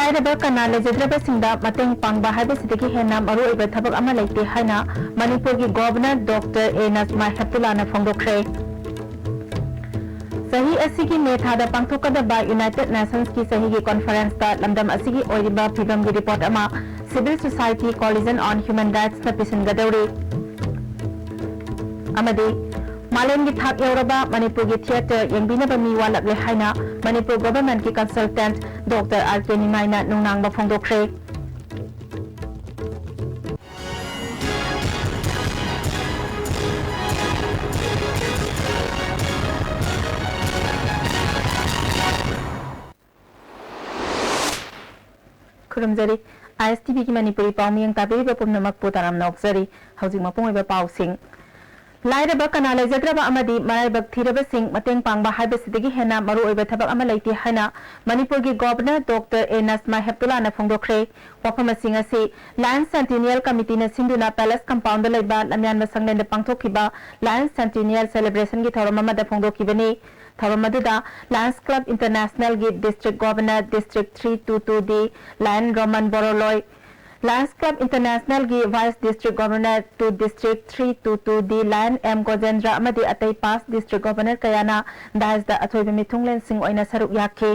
लाइरबा कना लेजद्रबा सिंदा मतंग पांगबा हाइबसिदगी हेना मरु ओइबा थबक अमा लेते हाइना मणिपुर की गवर्नर डॉक्टर ए नजमा हेप्तुलाना फोंदोखरे सही असिगी मेथादा पांगथोकदबा यूनाइटेड नेशंस की सही की कॉन्फ्रेंस दा लंदम असिगी ओइबा फिबम की रिपोर्ट अमा civil society coalition on human rights ना पिसनगदौरी अमदी मालेम की थाक यौरबा मणिपुर की थिएटर यंगबिनबा मी वालकले हाइना मणिपुर गवर्नमेंट की कंसल्टेंट डॉक्टर आर के निमाइना नुंगनांगबा फोंदोखरे खुरुमजरी ISTV की मणिपुरी पाउमियंग ताबेरिबा पुनमक पुताराम नौकजरी हौजिक मपुंग ओइबा पाउसिंग लाइरबा कना लेजद्रबा अमदी मराइबक थिरबा सिंग मतंग पांगबा हाइबसिदगी हेना मरु ओइबा थबक अमा लेते हाइना मणिपुर की गवर्नर डॉक्टर ए नजमा हेप्तुलाना फोंदोखरे वफम सिंग असि लायन सेंटिनियल कमिटी न सिंधुना पैलेस कंपाउंड लेबा लम्यान मसंगलेन पांगथोखिबा लायन सेंटिनियल सेलिब्रेशन की थौरम अमदा फोंदोखिबनी थौरम अदुदा लायंस क्लब इंटरनेशनल की डिस्ट्रिक्ट गवर्नर डिस्ट्रिक्ट 322 दी लायन रोमन बोरोलोय लायंस क्लब इंटरनेशनल की vice district governor two district 322 दी लायन एम गोजेंद्र अमदी अतई पास डिस्ट्रिक्ट गवर्नर कयाना दाइसदा अथोइबा मिथुंगलेन सिंग ओइना सरुक याखी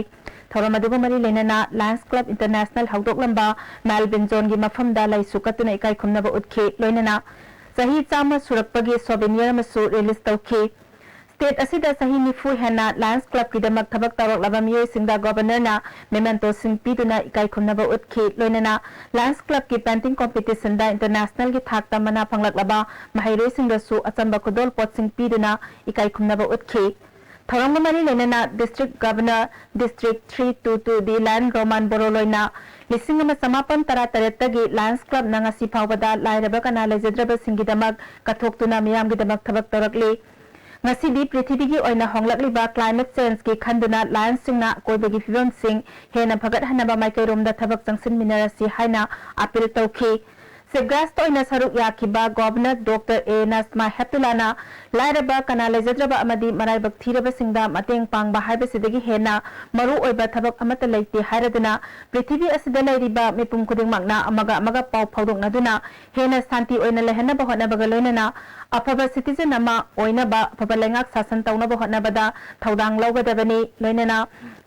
थौरम अदुगा मरी लेनना लायंस क्लब इंटरनेशनल हौदोकलंबा मेलबिन जोन की मफमदा लैसु कतुना इकाई खुमनबा उतखी लोइनना सही चामा सुरकपगी सोवेनियर मसु रिलीज तौखी स्टेट असिदा सही निफु हेना लायंस क्लब की दमक थबक तौरकलबा मियोय सिंगदा गवर्नर ना मेमेंटो सिंग पीदुना इकाई खुमनबा उतखी लोइनना लायंस क्लब की पेंटिंग कॉम्पिटिशन दा इंटरनेशनल की थाकता मना फंगलकलबा महैरोय सिंगदसु अचंबा खुदोल पोट सिंग पीदुना इकाई खुमनबा उतखी थौरंग मरी लेनना डिस्ट्रिक्ट गवर्नर डिस्ट्रिक्ट 322 दी लायन रोमन बोरोलोइना लिसिंग अमा समापन तरा तरेतगी लायंस क्लब नंगासी फावबदा लाइरबा कना लेजद्रबा सिंगिदमक कथोक्तुना मियामगिदमक थबक तौरकली ngasi पृथ्वी की ओइना होंगलकलिबा क्लाइमेट चेंज की खंदुना लायंस सिंगना कोइबगी फिवम सिंग हेना फगत हनबा माइकैरोमदा थबक चंगसिन मिनरसी हाइना अपील तौखी सिग्रास्ट ओइना सरुक याखिबा गवर्नर डॉक्टर ए नजमा हेप्तुलाना लाइरबा कना लेजद्रबा अमदी मराइबक थिरबा सिंगदा मतंग पांगबा हाइबसिदगी हेना मरु ओइबा थबक अमत लेते हाइरदुना पृथ्वी असिदा लैरिबा मिपुम खुदिंगमकना अमगा अमगा पाउ फाउदोकनादुना हेना शांति ओइना लेहनबा होनबगा लोइनना अफबा सिटीजन अमा ओइनबा अफबा लेंगाक शासन तौनबा होनबदा थौदांग लौगदबनी लोइनना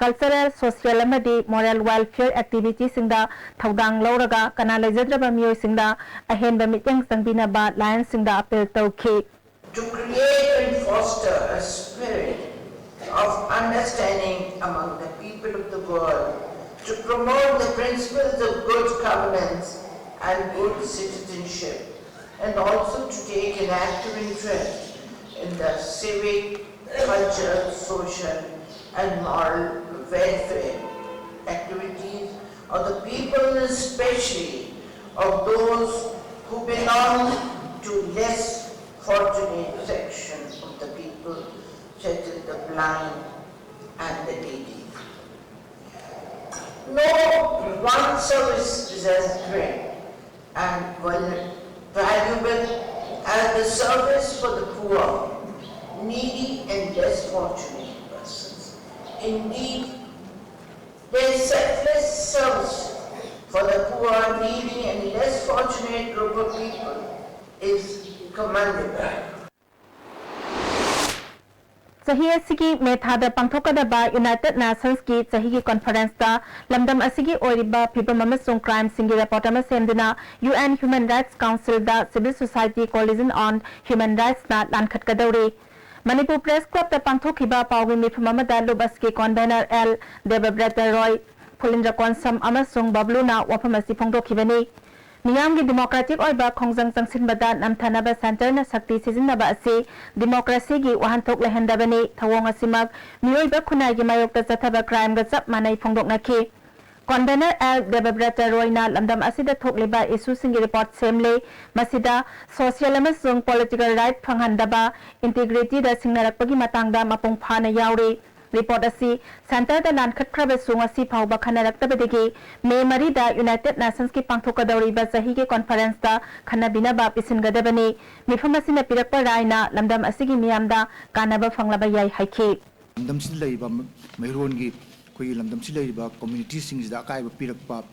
कल्चरल सोशल अमदी मोरल वेलफेयर एक्टिविटी सिंगदा थौदांग लौरगा कना लेजद्रबा मियोय सिंगदा अहेनबा मिटिंग संगबिनबा लायन सिंगदा अपील तौखी to create and foster a spirit of understanding among the people of the world, to promote the principles of good governance and good citizenship, and also to take an active interest in the civic, cultural, social and moral welfare activities of the people, especially of those who belong to less fortunate section of the people, such as the blind and the needy. No one service is as great and valuable as the service for the poor, needy and less fortunate persons. Indeed, their selfless service for the poor, needy and less fortunate group of people is commendable. सही असिगी मेथादा पांथोकदबा United Nations की सही की conference दा लमदम असिगी ओरिबा फिबम अमसुंग crime सिंगी report अमा सेमदुना UN human rights council दा civil society coalition on human rights ना लानखटकदौरी मणिपुर प्रेस क्लब दा पांथोखिबा पाउगी मिफम अमदा लुबस के कन्वेनर एल देवव्रत रॉय फुलिंद्र कोनसम अमसुंग बबलुना वफम असि फोंदोखिबनी मियाम की डेमोक्रेटिक ओइबा खोंजंग चंगसिनबदा नमथानबा सेंटर न शक्ति सिजिनबा असि डेमोक्रेसी की वहानथोक लेहनदबनी थवोंग असिमक मियोइबा खुनाई की मायोक्ता चथबा क्राइम ग चप मानै फोंदोकनाखि कन्वेनर एल देवव्रत रॉयना लमदम असिदा थोकलिबा इशू सिंगी रिपोर्ट सेमले मसिदा सोशल अमसुंग पॉलिटिकल राइट फंगहनदबा इंटीग्रिटी दा सिंगनरकपगी मतंगदा मपुंग फाना यावरी रिपोर्ट असी सेंटर दा लानखटख्रबसु ngasi फावबा खनरक्तबदगी मे मरीदा यूनाइटेड नेशंस की पांथोकदौरीबा सही के कॉन्फ्रेंस दा खनबिनबा पिसिनगदबनी मिफम असिना पिरकपा रायना लमदम असिगी मियामदा कानबा फंगलबा याई हाइखि लमदम सिन लैबा मैरोन की ꯑꯩꯈꯣꯏꯒꯤ ꯂꯝꯗꯝꯁꯤ ꯂꯩꯔꯤꯕ ꯀꯝꯃ꯭ꯌꯨꯅꯤꯇꯤꯁꯤꯡꯁꯤꯗ ꯑꯀꯥꯏꯕ ꯄꯤꯔꯛꯄ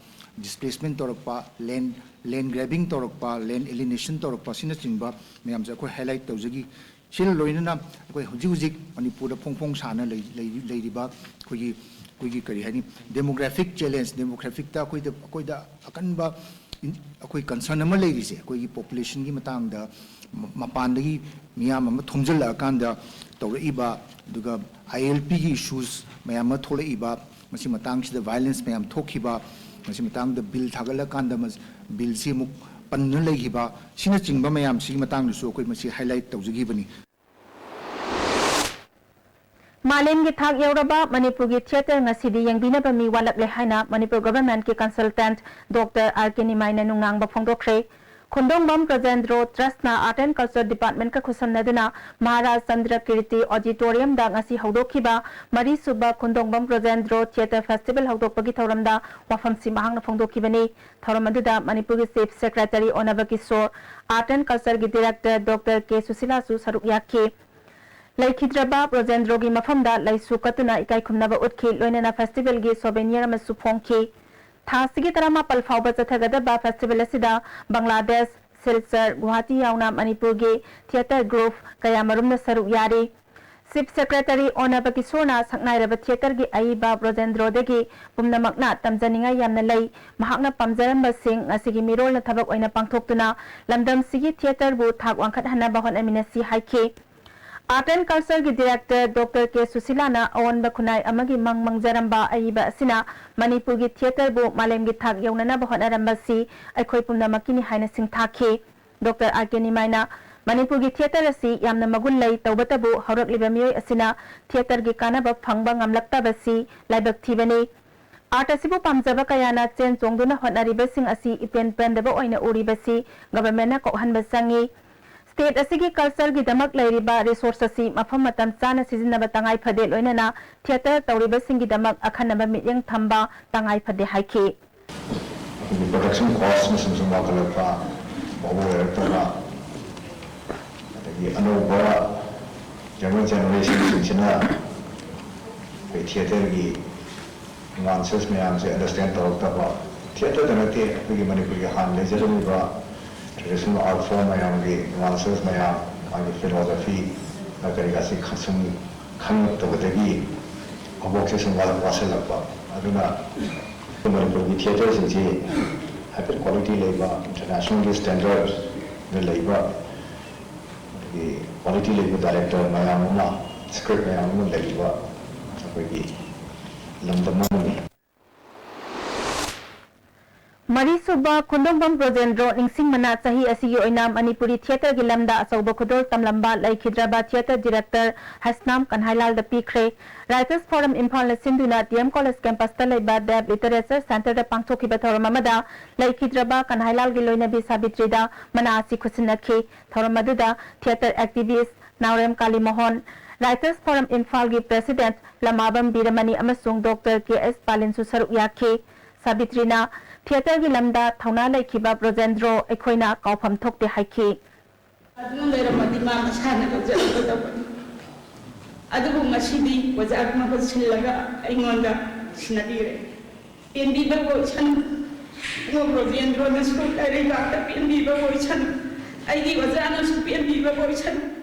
ꯗꯤꯁꯄ꯭ꯂꯦꯁꯃꯦꯟ ꯇꯧꯔꯛꯄ ꯂꯦꯟ ꯒ꯭ꯔꯦꯕꯤꯡ ꯇꯧꯔꯛꯄ ꯂꯦꯟ ꯑꯦꯂꯤꯅꯦꯁꯟ ꯇꯧꯔꯛꯄ ꯑꯁꯤꯅꯆꯤꯡꯕ ꯃꯌꯥꯝꯁꯦ ꯑꯩꯈꯣꯏ ꯍꯥꯏꯂꯥꯏꯠ ꯇꯧꯖꯈꯤ ꯁꯤꯅ ꯂꯣꯏꯅꯅ ꯑꯩꯈꯣꯏ ꯍꯧꯖꯤꯛ ꯃꯅꯤꯄꯨꯔꯗ ꯐꯣꯡ ꯐꯣꯡ ꯁꯥꯅ ꯂꯩꯔꯤꯕ ꯑꯩꯈꯣꯏꯒꯤ ꯀꯔꯤ ꯍꯥꯏꯅꯤ ꯗꯦꯃꯣꯒ꯭ꯔꯥꯐꯤꯛ ꯆꯦꯂꯦꯟꯖ ꯗꯦꯃꯣꯒ꯭ꯔꯥꯐꯤꯛꯇ ꯑꯩꯈꯣꯏꯗ ꯑꯀꯟꯕ ꯑꯩꯈꯣꯏ ꯀꯟꯁꯔꯟ ꯑꯃ ꯂꯩꯔꯤꯁꯦ ꯑꯩꯈꯣꯏꯒꯤ ꯄꯣꯄꯨꯂꯦꯁꯟꯒꯤ ꯃꯇꯥꯡꯗ ꯃꯄꯥꯟꯗꯒꯤ ꯃꯤꯌꯥꯝ ꯑꯃ ꯊꯣꯝꯖꯤꯜꯂꯛꯑꯀꯥꯟꯗ ꯇꯧꯔꯛꯏꯕ ꯑꯗꯨꯒ ILPꯒꯤ ꯏꯁꯨꯁ ꯃꯌꯥꯝ ꯑꯃ ꯊꯣꯛꯂꯛꯏꯕ ꯃꯁꯤ ꯃꯇꯥꯡꯁꯤꯗ ꯚꯥꯏꯂꯦꯟꯁ ꯃꯌꯥꯝ ꯊꯣꯛꯈꯤꯕ ꯃꯁꯤ ꯃꯇꯥꯡꯗ ꯕꯤꯜ ꯊꯥꯒꯠꯂꯀꯥꯟꯗ ꯕꯤꯜꯁꯤ ꯑꯃꯨꯛ ꯄꯟꯅ ꯂꯩꯈꯤꯕ ꯁꯤꯅꯆꯤꯡꯕ ꯃꯌꯥꯝꯁꯤꯒꯤ ꯃꯇꯥꯡꯗꯁꯨ ꯑꯩꯈꯣꯏ ꯃꯁꯤ ꯍꯥꯏꯂꯥꯏꯠ ꯇꯧꯖꯈꯤꯕꯅꯤ मालेमगी थाक यौरबा मणिपुरगी theatre ngасidi yengbinaba mi walaple haina Manipur government ki consultant Dr. R.K. Nimaina nungang ba phongdokre Khundongbam Rajendro Trustna Art and Culture Department ka khusamnaduna Maharaj Chandra Kirti Auditorium da ngasi hawdokhiba Mari Suba Khundongbam Rajendro Theatre Festival hawdokpagi thoramda wafam si mahangna phongdokhibani thoramadуда Manipur ki Chief Secretary Onaba Kishore Art and Culture ki Director Dr. K. Susila Su saruk yakhi Laikhidraba Rajendrogi mafamda laisu katuna ikai khumnaba utki loinana festival gi souvenir amasu phongki thasigi tarama palfauba chathagadaba festival asida Bangladesh Silchar Guwahati yauna Manipur gi theater group kayamarumna saruk yari Chief Secretary Onaba Kisorna saknairaba theater gi aiba Rajendrodagi pumnamakna tamjaninga yamna lei mahakna pamjaramba sing ngasigi mirolna thabak oina pangthoktuna lamdam sigi theater bu thak wangkhat hanaba honaminasi haiki Art and Culture ki Director Dr. K. Susilana awanba khunai amagi mangjaramba aiba asina Manipur ki theater bu malemgi thak yaunana bahonaramba si aikhoi pumnamakini haina singthakhi Dr. R.K. Nimaina Manipur ki theater asi yamna magun lei tawbatabu haurakliba miyoi asina theater ki kanaba phangba ngamlaktaba si laibak thibani Art asibu pamjaba kayana chen chongduna honariba sing asi ipen pendaba oina uribasi government na kokhanba sangi State asigi culture gi damak lairiba resource asi mafam matam chana sizinaba tangai phade loinana theater tawriba singi damak akhanaba mityang thamba tangai phade haiki production cost na sumsum wakalapa over tara the anova younger generation sinchina pe theater gi nuances mayam se understand tawta theater danate gi Manipur gi han lejeru ba traditional art form mayam gi nuances mayam agi philosophy na kariga si khasum khang to badagi obokation wala wasalapa aduna Manipur gi theater sinchi hyper quality labor international standards the labor the quality labor director mayam ma script mayam ma labor apagi lamdamani Marisuba Khundongbam Rajendro Ningsing Mana Sahi Asigi Oina Manipuri Theatre gi lamda achauba khudol tamlamba Laikhidraba Theatre Director Hasnam Kanhailal da Pikre Writers Forum Imphal Sinduna DM College Campus ta leiba Deb Literature Center da pangthokiba thoramamada Laikhidraba Kanhailal gi loina bi Sabitrida mana asi khusinakhi thoramadуда theatre activist Naurem Kali Mohan Writers Forum Imphal gi President Lamabam Biramani amasung Dr. K.S. Palinsu saruk yakhi Sabitrina Theater gi lamda thauna laikhiba Rajendro ekhoina kaufam thokte haiki aduna leramadi ma masana ga jadabani adubu ngasidi wajak ma basillaga aingonda sinadire pendi ba go chan no Rajendro na su kare ga ta pendi ba go chan aigi wajana su pendi ba go chan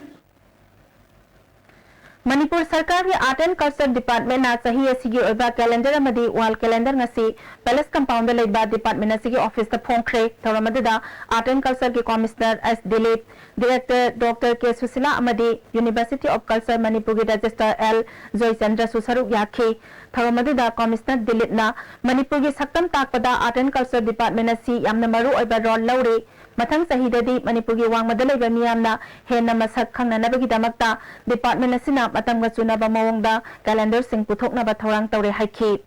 Manipur Sarkar ki Art and Culture Department na sahi asigi oiba calendar amadi wall calendar ngasi Palace Compound leiba department asigi office ta phongkhre thoramadada Art and Culture ki Commissioner S. Dilip Director Dr. K. Susila amadi University of Culture Manipur ki Registrar L. Joy Chandra Susaruk yakhi thoramadada Commissioner Dilip na Manipur ki saktam takpada Art and Culture Department asi yamna maru oiba role laure Mathang sahidadi Manipur gi wangmada leiba miyamna henna masak khangnanabagi damakta department asina matamga chunaba mawongda calendar sing puthoknaba thorang tawre haiki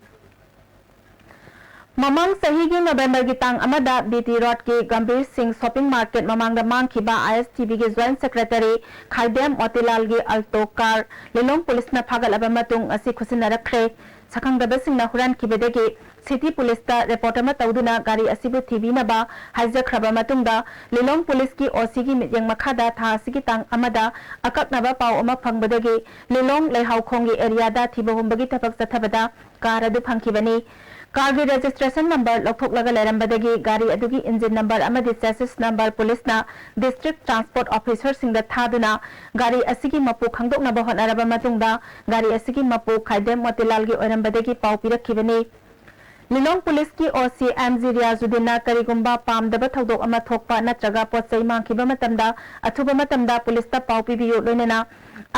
Mamang sahigi November ki tang amada BT Road ki Gambir Singh Shopping Market mamang da mangkiba ISTB ki Joint Secretary Khaidem Otilal gi Alto Car Lelong Police na phagal aba matung asi khusina rakre sakang da basing na huran kibedegi City Police ta reporter ma tawduna gari asibu TV na ba hijack khaba matung da Lelong Police ki OC gi mityang makhada tha sigi tang amada akak na ba paw ama phangbadagi Lelong leihau khongi area da thiba humbagi thapak sathabada car adu phangkibani car की registration number लौथोक्लगा लेरंबदगी गाड़ी अदुगी engine number अमदी chassis number police ना district transport officer सिंह दा थादुना गाड़ी असिगी मपु खंगदोकनबा होनारबा मतुंगदा गाड़ी असिगी मपु खाइदेम मोतीलाल की ओरंबदगी पाव पिरखिबनी लिलोंग पुलिस की ओसी एमजी रियाजुद्दीन करिगुंबा पामदबा थौदोक अमा थोकपा नत्रगा पोचै मांखिबा मतमदा अथुबा मतमदा पुलिस ता पाव पिबियो लोइनना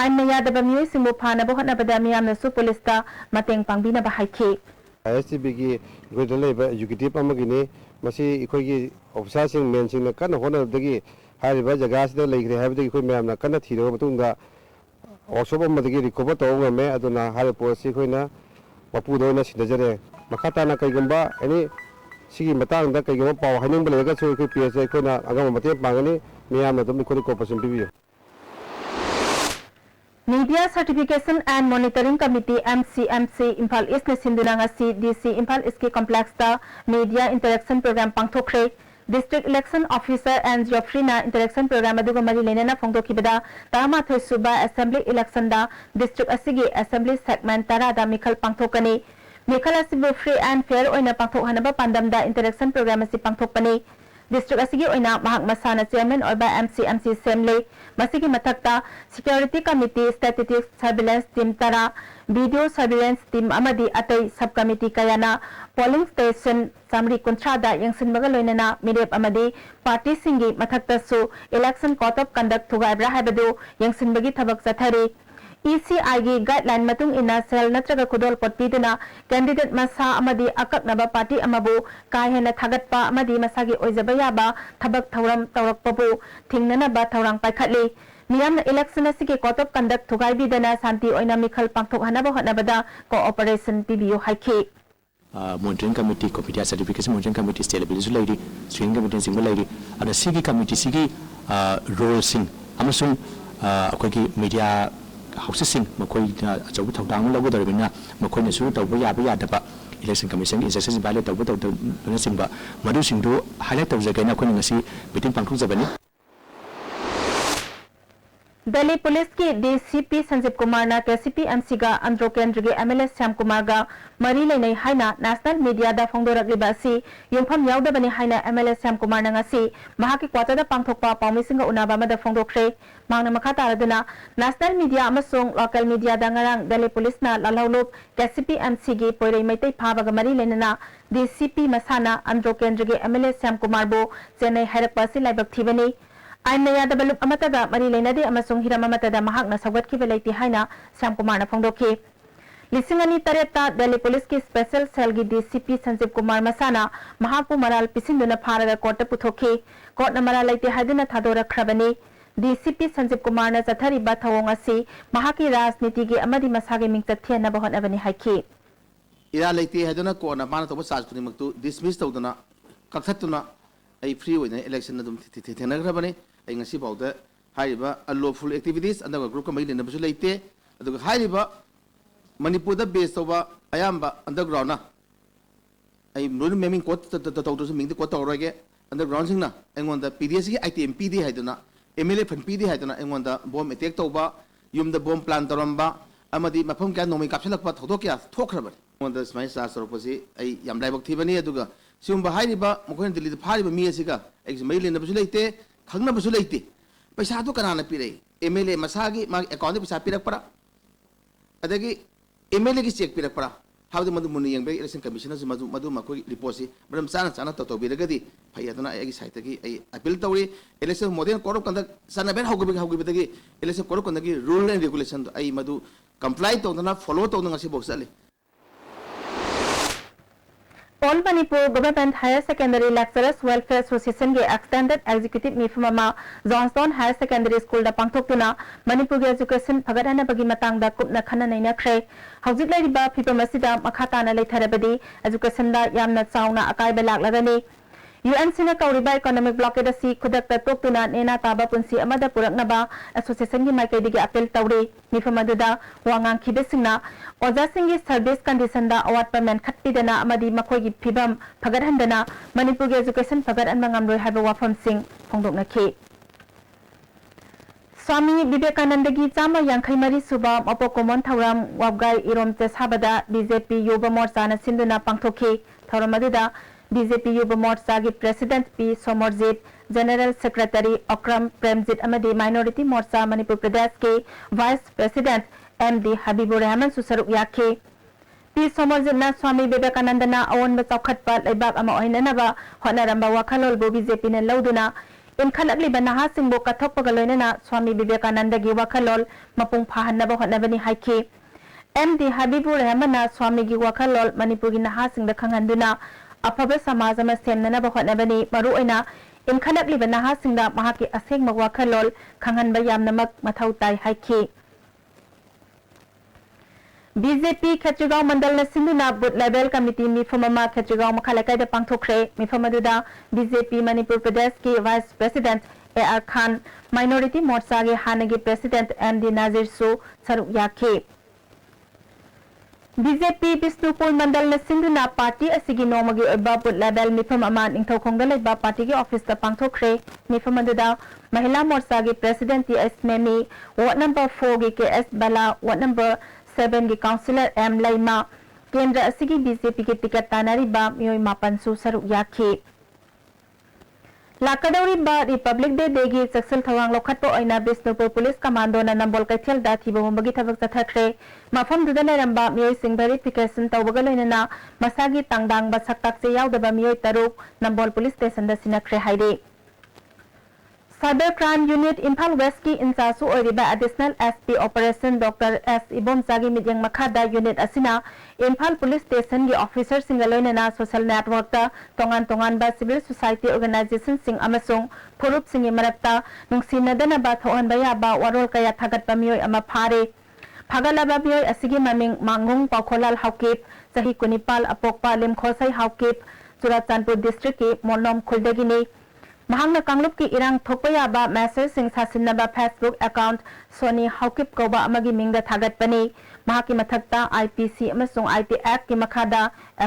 आइन मयादबा मियोय सिंबु फानबा होनबदा मियामनसु पुलिस ता मतेंग पांगबिनबा हाइखि ISTB की एग्जीक्यूटिव ऑफिसर मेन कन होनबदगी जगह से लेग्रे है मैम कन थीरब वर्कशॉप रिकवर तौर गमे पोस्ट अखोना मपूद सिनजरे मखा ताना कईगुब एनी कईगुब पाव हाइनिंग लेरगसु पेज अखोना अगम मतें पांगनी मैम कोऑपरेशन पीबीयू Media Certification and Monitoring Committee MCMC Imphal East ne sinduna ngasi DC Imphal East ki complex ta Media Interaction Program pangthokre District Election Officer and Geoffrey na Interaction Program aduga mari lenena phongdokibada tama thoi suba Assembly Election da District asigi Assembly Segment tara da mikhal pangthokani mikhal asibu free and fair oina pangthok hanaba pandam da Interaction Program asi pangthokpani District asigi oina mahak masana chairman oiba MCMC semle masigi mathakta Security Committee Statistics Surveillance Team tara Video Surveillance Team amadi atai subcommittee kayana polling station samri kuntra da yangsinbaga loinana mirep amadi party singi mathakta su election code of conduct thugaibra haibadu yangsinbagi thabak chathari ECI gi guideline matung ina sel natraga khudol potpiduna candidate masa amadi akaknaba party amabu kaihena thagatpa amadi masagi oijaba yaba thabak thauram tawrakpabu thingnana ba thaurang paikhatli miyam election asigi code of conduct thugai bidana santi oina mikhal pangthok hanaba hanabada cooperation PBU haiki monitoring committee certification monitoring committee stability lady screening committee single lady ada sigi committee sigi role sing amasung akoi media houses sing makoi achabu thodang lawdarbina makoi ne su tawba yaba yadaba election commission exercise violate tawba singba madu singdo highlight tawjagena akoi ngasi meeting pangthok jabani Delhi Police की DCP Sanjeev Kumar ना KCP MC का अंध्रो केंद्र के MLS Shyam Kumar का मरी लेने हाइना national media दा फोंदोरक लिबासी युंफम याउदा बने हाइना MLS श्याम कुमार नंगासी महा की क्वार्टर दा पांगथोकपा पाउमिसिंग उनाबा मदा फोंदोखरे मांगना मखा तारदना नेशनल मीडिया अमसोंग लोकल मीडिया दा ngarang Delhi Police na lalaulup KCP MC की पोइरै मैतै फाबागा मरी लेनेना DCP मसाना अंध्रो केंद्र के MLS श्याम कुमार बो चेन्नई हैरकपासी लाइबक थीबनी आइन नयादा बलुप अमतदा मरी लेनदे अमसुंग हिरम अमतदा महाकना सगतखिबे लेति हाइना श्याम कुमार ना फोंदोखि लिसिंगनी तरेता दिल्ली पुलिस की स्पेशल सेल की DCP संजीव कुमार मसाना महापु मराल पिसिंदुना फारगा कोर्ट पुथोखि कोर्ट न मराल लेति हाइदुना थादोरखरबनी DCP संजीव कुमार ना चथरिबा थवोंग असि महाकी राजनीति की अमदि मसागे मिंगचत थियनबा होनबनी हाइखि इरा लेति हाइदुना कोर्ट माना तब charge खुदिमक्तु dismiss तौदुना कखतुना I free होइना election अदुम थेनग्रबनी I ngasi bawda haiba unlawful activities and group ka mai lena basu leite adu haiba manipur da base toba ayamba underground na ai non meming court to ming de court orage underground sing na engon da PDS ki item PD haiduna MLA fan PD haiduna engon da bomb attack toba yum da bomb plan taramba amadi mafam ka nomi kapsalak pa thodo kya thokraba engon da smai sa saroposi ai yam laibak thibani aduga सिम मखोन दिल्ली फाब मी मैं लेनबू लेते खनबू लेते पैसा तो कना पीर MLA मसा की अकाउंट पैसा पीरपरा MLA की चेक पीरपरा मुन इलेक्शन कमीशन रिपोर्ट से मरम चाना चाना तौबीरगदी फैदना साइड की अपील तौरी election modern code of conduct सानबेन हौगबी इलेक्शन कोड ऑफ कंडक्ट की रूल एंड रेगुलेशन कंप्लाई तौदना फॉलो तौदना चले All Manipur Government Higher Secondary Lecturers Welfare Association के Extended Executive Mifama Johnstone Higher Secondary School da pangthokuna Manipur ge education phagarana bagi matang da kupna khana naina khre hauzik laiba phipam asida makha na leitharabadi education da yamna chauna akai balak lagani UN Sina Kauriba Economic Blockade asi Kudak Tokuna Nena Taba Punsi Amada Puraknaba Association gi Maikay digi appeal tawri Mifamadada Wangang Kibesingna Oja Singi Service Condition da award payment khatpidana amadi makoy gi phibam phagarhandana Manipur gi education phagar an mangamroi haiba wafam sing phongdokna khi Swami Vivekananda gi chama yankhai mari suba Mapokomon Thauram Wabgai Irom Tesabada BJP Yuba Morcha na sinduna pangthokhi Thauramada BJP Yuba Morcha gi President P Somorjit General Secretary Akram Premjit amadi Minority Morcha Manipur Pradesh ke Vice President MD Habibur Rahman Susaruk yakhe P Somorjit na Swami Vivekananda na awon ba chaukhatpa leibak ama oinanaba honaramba wakhalol bo BJP na lauduna in khalakli banaha singbo kathokpaga loinana Swami Vivekananda gi wakhalol mapung phahanaba honabani haikhe MD Habibur Rahman na Swami gi wakhalol Manipur gi naha singda khanghanduna afaba samaj ama semnana ba honabani maruoina in khalakli banaha singda mahaki aseng magwakhalol khanghanba yamnamak mathau tai haikhe BJP Khetrigao Mandal na sinduna Booth Level Committee Mifamama Khetrigao Makhalakai da pangthokre Mifamadada BJP Manipur Pradesh ki Vice President AR Khan Minority Morcha ge Hanagi President MD Nazir Su saruk yakhe BJP Bisnupur Mandal na sinduna party asigi nomagi oba Booth Level Mifamama ningthaukhongda leiba party ge office da pangthokre Mifamadada Mahila Morcha ge President TS Memi Ward number 4 ge KS Bala Ward number 7 की councillor M लाइमा केंद्र असगी BJP के ticket तानारिबा मियोय मापनसु सरु याखे लाकदौरिबा Republic day देगी सक्सल थवांग लोखटपो ओइना Bishnupur police commando ना नंबोल कैथेल दा थिबो होमबगी थबक चथखरे मफम दुदा लेरंबा मियोय सिंग verification तवबगा लोइना मसागी तांगदांग बा सक्ताकसे यावदबा मियोय तरुक Nambol police station दा सिनखरे हाइदे Cyber Crime Unit Imphal West ki inchasu oiriba Additional SP Operation Dr. S. Ibomsagi midyang makhada unit asina Imphal Police Station gi officer singaloinana social network ta tongan ba civil society organization sing amasung phurup singi marakta nungsinadana ba thoan baya ba warol kaya thagat pamiyoy ama phare phagalaba biyoy asigi maming mangung paukholal haukip sahi kunipal apokpa limkhosai haukip Churachandpur district ki molnom khuldagini Mahangna Kanglup ki irang thokpaya ba message sing sasinaba Facebook account Sony Haukip Koba amagi mingda thagat pani mahaki mathakta IPC amasung IT Act ki makhada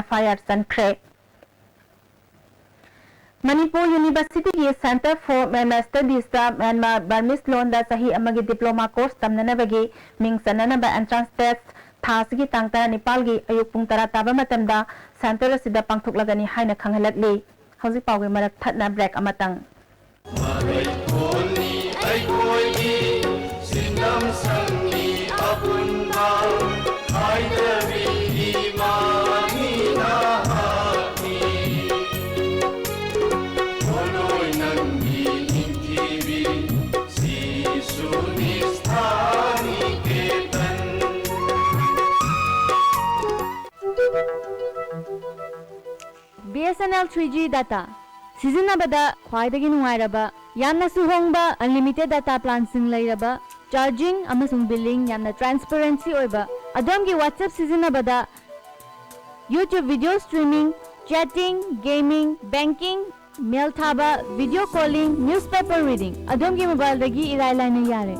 FIR sankre Manipur University ki Center for Myanmar Studies da Myanmar Burmese loan da sahi amagi diploma course tamnana bagi ming sanana ba entrance test thasigi tangtara Nepal gi ayuk pung tara taba matamda center asida pangthoklagani haina khanghalakli Hausi pauge marak thatna break amatang BSNL 3G data sizinabada khwaidagi nungairaba yamna suhongba unlimited data plan sing lairaba charging amasung billing yamna transparency oiba adomgi WhatsApp sizinabada YouTube video streaming chatting gaming banking mail thaba video calling newspaper reading adomgi mobile dagi irailaina yare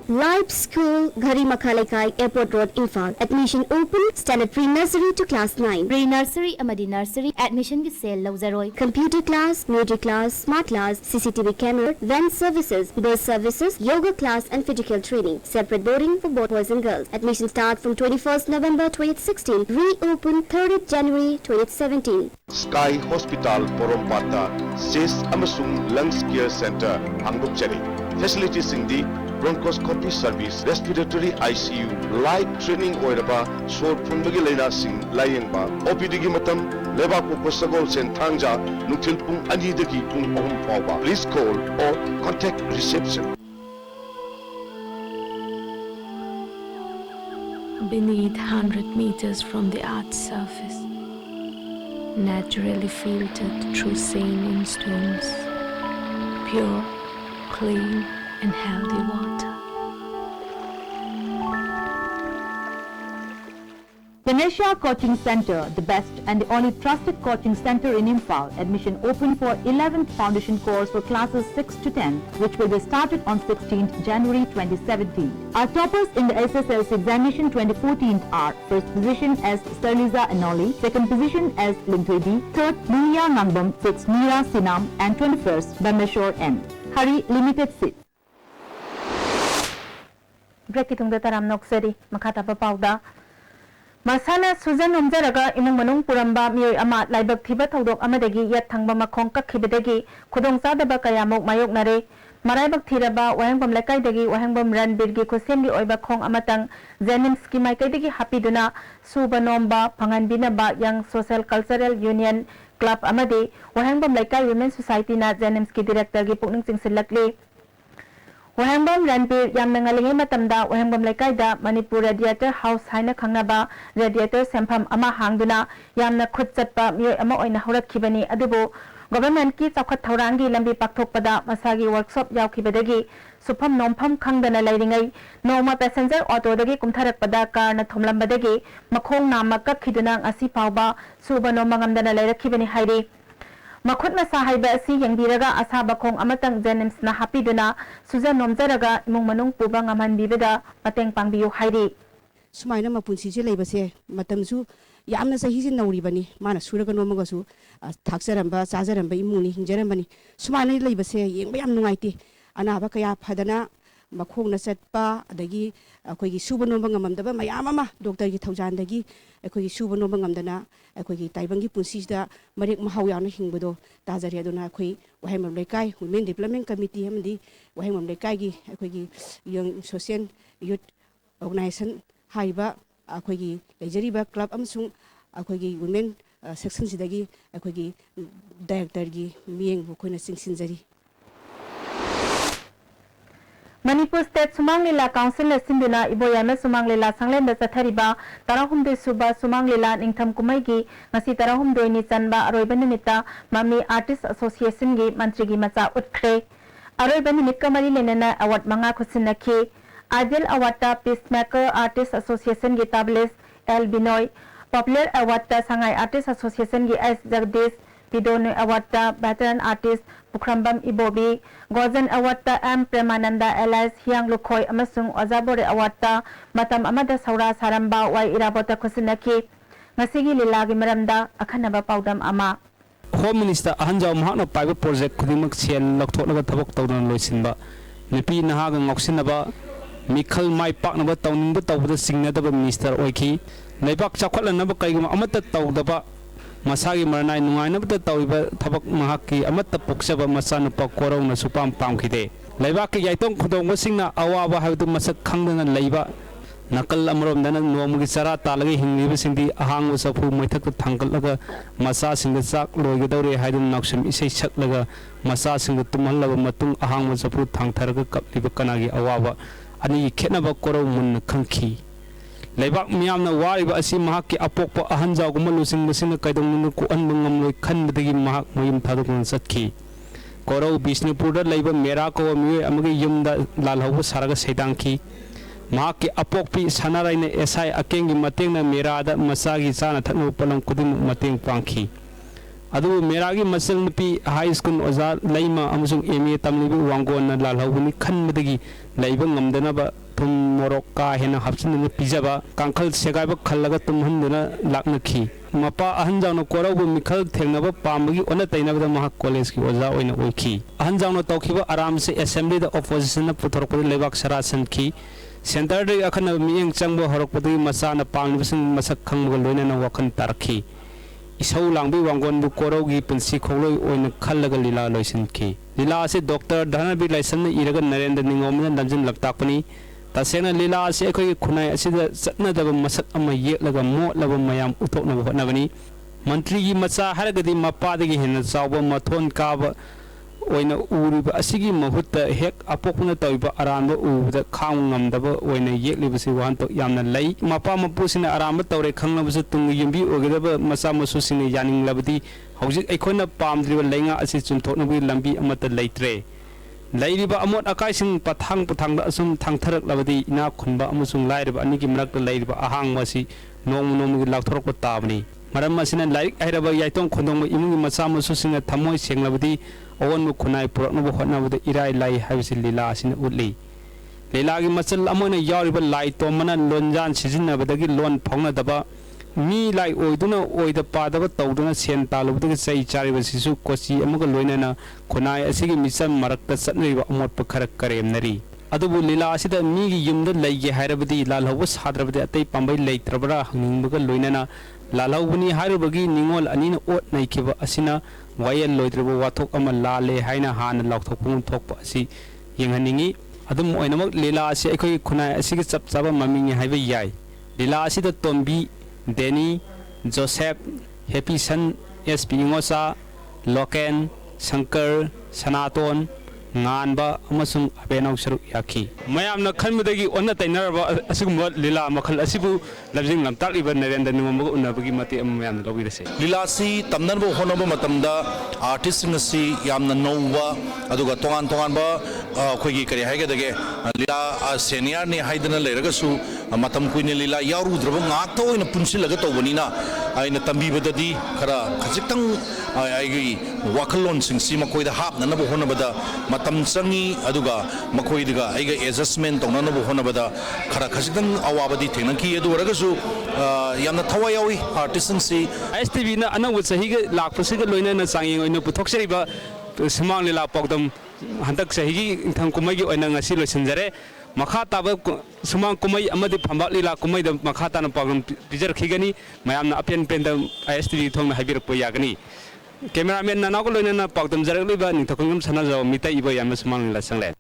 Live School, Ghari Makhalekai, Airport Road, Imphal. Admission open, standard pre-nursery to class 9. Pre-nursery amadi nursery admission ki sale lawzaroi. Computer class, music class, smart class, CCTV camera, van services, bus services, yoga class and physical training. Separate boarding for both boys and girls. Admission start from 21st November 2016. Reopen 13th January 2017. Sky Hospital Porompata, CIS Amasung Lungs Care Center, Hanguk Chari. Facilities in the bronchoscopy service, respiratory ICU, light training oiraba, sor phunbagi laina sing layengba, OPD gi matam leba ko sagol sen thangja nuthil pung ani dagi pung 3 fawba. Please call or contact reception. beneath 100 meters from the Earth's surface, naturally filtered through saline stones, pure, clean, and healthy water. Ganesha Coaching Center, the best and the only trusted coaching center in Imphal. Admission open for 11th Foundation course for classes 6 to 10, which will be started on 16th January 2017. Our toppers in the SSLC examination 2014 are first position as Sterliza Anoli, second position as Lintwedi, third Lulia Nangbam, sixth Mira Sinam, and 21st Bameshore N. Hurry, limited seats. Break it on the Taram Nokseri, Makata Pauda. Masana Susan Umzaraga imong manung puramba miyoy ama laibag thiba thodok amadagi yat thangba makhong kakhibadagi khudong sadaba kayamok mayok nare maraibag thiraba wahangbam lekai dagi wahangbam ranbirgi khosemgi oiba khong amatang Jenims ki maikai dagi hapiduna suba nomba phanganbinaba yang Social Cultural Union Club amadi wahangbam lekai Women Society na Jenims ki director gi pukning chingsilakli Wahangbam Ranbir yang mengalingi matamda Wahangbam Lekaida Manipur Radiator House haina khangnaba radiator sempham ama hangduna yamna khutchatpa miyoy ama oina horakhibani adubu government ki chawkhat thaurangi lambi pakthokpada masagi workshop yawkhibadagi supham nompham khangdana leiringai noma passenger auto dagi kumtharakpada car na thomlambadagi makhong nama kakhiduna asi pawba suba noma ngamdana leirakhibani hairi Makut masa haiba asi yang biraga asa bakong amatang Jenims na hapiduna Susan Nomzaraga imong manung pubang aman bibida mateng pangbiyo hairi. Sumaina mapunsi je leibase matamsu yamna sahi sin nauribani mana suraga nomagasu thakjaramba chajaramba imuni hingjarambani sumaina leibase yengba yam nungaiti anaba kaya phadana makhongna chatpa adagi akoigi suba nomba ngamamdaba mayam ama doctor gi thaujandagi akoigi suba nomba ngamdana akoigi taibangi punsida marek mahau yana hingbodo tajari aduna akoi wahaimam lekai women development committee amdi wahaimam lekai gi akoigi young social youth organization haiba akoigi lejariba club amsung akoigi women section sidagi akoigi director gi miyeng bukoina singsinjari Manipur State Sumang Lila Council Sinduna Iboyame Sumang Lila Sanglen Sathariba Tarahumde Suba Sumang Lila Ningtham Kumaigi ngasi Tarahumde ni Chanba Aroiba Nimita Mami Artist Association gi Mantri gi Macha Utkre Aroiba Nimit Kamari Lenena Award Manga Khusinaki Ideal Award ta Peacemaker Artist Association gi Tables L Binoy Popular Award ta Sangai Artist Association gi S Jagdish Pidone Award ta Veteran Artist Pukrambam Ibobi Gozen Award ta M Premananda Elias Hyang Lukhoi amasung Ozabore Award ta matam amada saura saramba wai irabota khusinaki ngasigi lilagi maramda akhanaba paudam ama Home Minister Ahanjaw Mahakna Paiba Project Kudimak Sian Lokthoknaga Thabok Tawdan Loisinba Nipi Nahaga Ngoksinaba Mikhal Mai Paknaba Tawningba Tawbada Singnadaba Minister Oiki Naibak Chakwalanaba Kaiguma Amata Tawdaba Masagi Maranai Nungainabata Tawiba Tabak Mahaki Amata Puksaba Masanupa Korona Supam Pamkide Laibaki Yaitong Kudong Singna Awaba have to Masak Kangdan and Laiba Nakal Amrom Dana Nomugi Sara Talagi Hingiba Sindi Ahang was of whom I took the Tankalaga Masas in the Sak Logadori Haydn Noxum Isay Shatlaga Masas in the Tumala Matung Ahang was of who Tankaraga Libakanagi Awaba Ani Kenaba Koro Mun Kanki Laibak Miamna Wariba Asi Mahaki Apopa Ahanza Gumalusing Masina Kaidong Kuanmangam Kandagi Mahak Mayum Tadakun Satki Koro Bisnupura Labor Merako Mue Amagi Yumda Lalhawa Saraga Sedanki Mahaki Apopi Sanaraina Esai Akengi Matina Mirada Masagi Sana Tanu Palang Kudum Mating Panki Adu Miragi Masalpi High School Oza Laima Amazung Emi Tamlibu Wangona Lalhawuni Kanmadagi Laibang Amdanaba Tum Moroka Hena Hapsin Pizaba Kankal Segaba Kalaga Tumhandana Laknaki Mapa Ahanjano Korabu Mikal Tenaba Pamagi Onataina Mahak College Oza in Wiki Ahanjano Tokiba Aramse Assembly the Opposition of Putorko Levak Sarasan Ki Center Akana Ming Chango Horokodi Masana Pangvisin Masak Kangolona Wakan Tarki Isau Langbi Wangon Bukorogi Pensi Kolo in Kalaga Lila Loisinki Lila se Dr. Dhanabi Lyson Iragan Narendra Ningoman Dungeon Laptapani Tasena Lila se Koi Kunai Sida Satnadaba Masak Ama Yetlaga Mo Lava Mayam Utokna Navani Mantri Masa Haragadi Mapadagi Hin Sauba Maton Kaba ओइना उरिबा असिगी महुत्ता Keck अपोकना तौइबा अरानबा उबदा खांग ngamdaba ओइना येक्लिबसि वान तो यामना लै मपा मपुसिना अरानबा तौरे खंगनबसु तुंग युंबी ओगदबा मसा मसुसिना यानिंगलबदि हौजिक अखोना पामद्रिबा लैंगा असि चुनथोकनबि लंबी अमता लैत्रे लैरिबा अमोट अकाइसिंग पथांग पथांगदा assume थांगथरकलबदि इना खुनबा अमसुंग लाइरिबा अनिगी मरकता लैरिबा अहांगवासि नोंग नोंगी लाउथरकपा ताबनि मरम असिना like आइरबा याइतोंग खोंदोंग इमुंगी मसा मसुसिंगा थमोय सेंगलबदि oven खुनाई पुरकनबा होटनबदि इराय लाई हाइबसि लीला असिना उतली लीला की मचल अमोना यारिबा लाई तोमना लोनजान सिजिनबदगी लोन फौनदबा मी लाई ओइदुना ओइदा पादबा तौदुना सेन तालुबदगी चै चारिबसिसु कोची अमगा लोइनना खुनाई असिगी मिचम मरकता चतनरिबा अमोटपा खरक करेमनरी अदुबु लीला असिदा मीगी युमदा लैगे हाइरबदि लालहौबा साद्रबदि अतै पांबै लैत्रबरा हंगिंबगा लोइनना लालहौबनि हाइरबगी निंगोल अनिना ओट नैखिबा असिना वायल लोइद्रबा वाथोक अमा लाले हाइना हाना लाउथोकपुं थोकपा असि यंगहनिंगी अदुम ओइनमक लीला असि अखोई खुनाई असिगी चपचाबा ममिंग हाइबा याय लीला असिदा Tombi Denny Joseph Happyson SP Ingocha Loken Shankar सनातोन nganba amasung abenau saruk yaki mayamna khanbadagi onna tainaraba asugumba lila makhal asibu labjing lamtak iba narendra nimamba unabagi mati amyam lobirase lila si tamnanbo honoba matamda artist ngasi yamna nouba aduga tongan ba khoigi kari haigedage lila senior ni haidana leragasu matam kuine lila yaru draba ngakta oina punsilaga tobonina aina tambibadadi khara khajitang aigi wakalon singsi makoida hapnanabo honabada matam changi aduga makoidiga aiga adjustment tongnanabo honabada khara khajitang awabadi thenaki adu waragasu yamna thawai yawi artist singsi STV na anawu sahiga lakpasiga loina na sanging oina puthokshariba simang lila pokdam handak sahigi thang kumai gi oina ngasi losinjare makha taba sumang kumai amadi phambak lila kumai da makha ta na pagam pijar khigani mayamna apen penda STV thong na habirak po yagani cameraman na nako loina na pagdam jarak liba ning thokongam sana jaw mita iba yam sumang lila sanglen